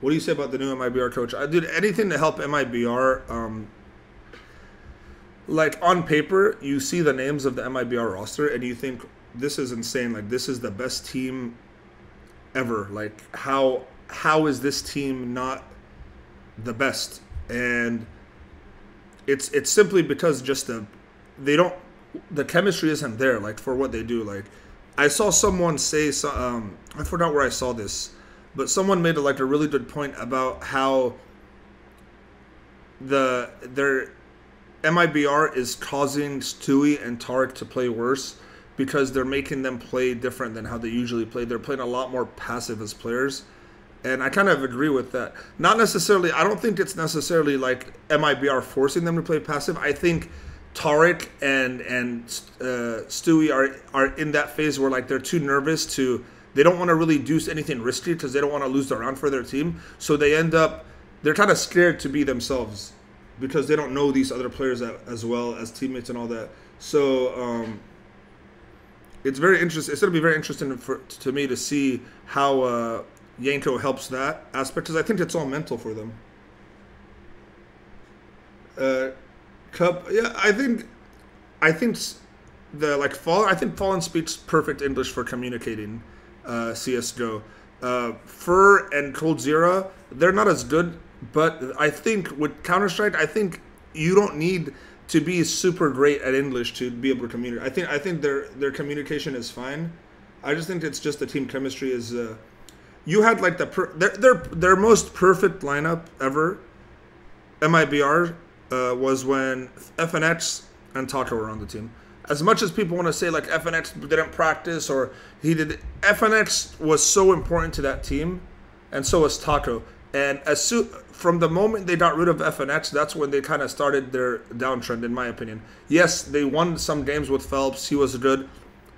What do you say about the new MiBR coach? I did anything to help MiBR. Like on paper, you see the names of the MiBR roster, and you think this is insane. Like this is the best team ever. Like how is this team not the best? And it's simply because just the chemistry isn't there. Like for what they do. Like I saw someone say, I forgot where I saw this, but someone made a really good point about how their MiBR is causing Stewie and Tarek to play worse because they're making them play different than how they usually play. They're playing a lot more passive as players. And I kind of agree with that. Not necessarily, I don't think it's necessarily like MiBR forcing them to play passive. I think Tarek and Stewie are in that phase where like they're too nervous they don't want to really do anything risky because they don't want to lose the round for their team. So they're kind of scared to be themselves because they don't know these other players as well as teammates and all that. So it's very interesting. It's going to be very interesting to me to see how Yanko helps that aspect because I think it's all mental for them. Cup, yeah, I think Fallen speaks perfect English for communicating CS:GO. Fur and Cold Zero, they're not as good, but I think with Counter-Strike, I think you don't need to be super great at English to be able to communicate. I think their communication is fine. I just think it's just the team chemistry is. You had like their most perfect lineup ever. MiBR was when FNX and Taco were on the team. As much as people want to say like FNX didn't practice or he did, FNX was so important to that team, and so was Taco. And from the moment they got rid of FNX, that's when they kind of started their downtrend, in my opinion. Yes, they won some games with Phelps; he was good,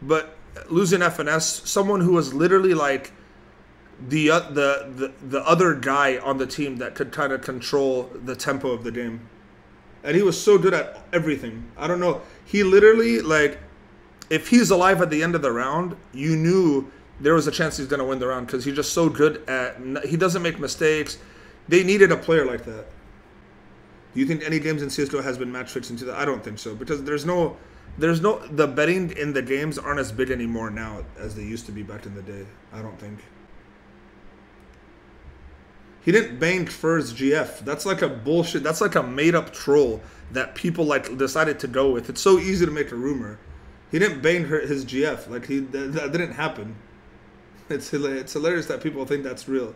but losing FNS, someone who was literally like the other guy on the team that could kind of control the tempo of the game. And he was so good at everything. I don't know. He literally, like, if he's alive at the end of the round, you knew there was a chance he's going to win the round because he's just so good at... He doesn't make mistakes. They needed a player like that. Do you think any games in CSGO has been match fixed into that? I don't think so because the betting in the games aren't as big anymore now as they used to be back in the day. I don't think. He didn't bang Fur's GF. That's like a bullshit. That's like a made-up troll that people like decided to go with. It's so easy to make a rumor. He didn't bang his GF. Like that didn't happen. It's hilarious that people think that's real.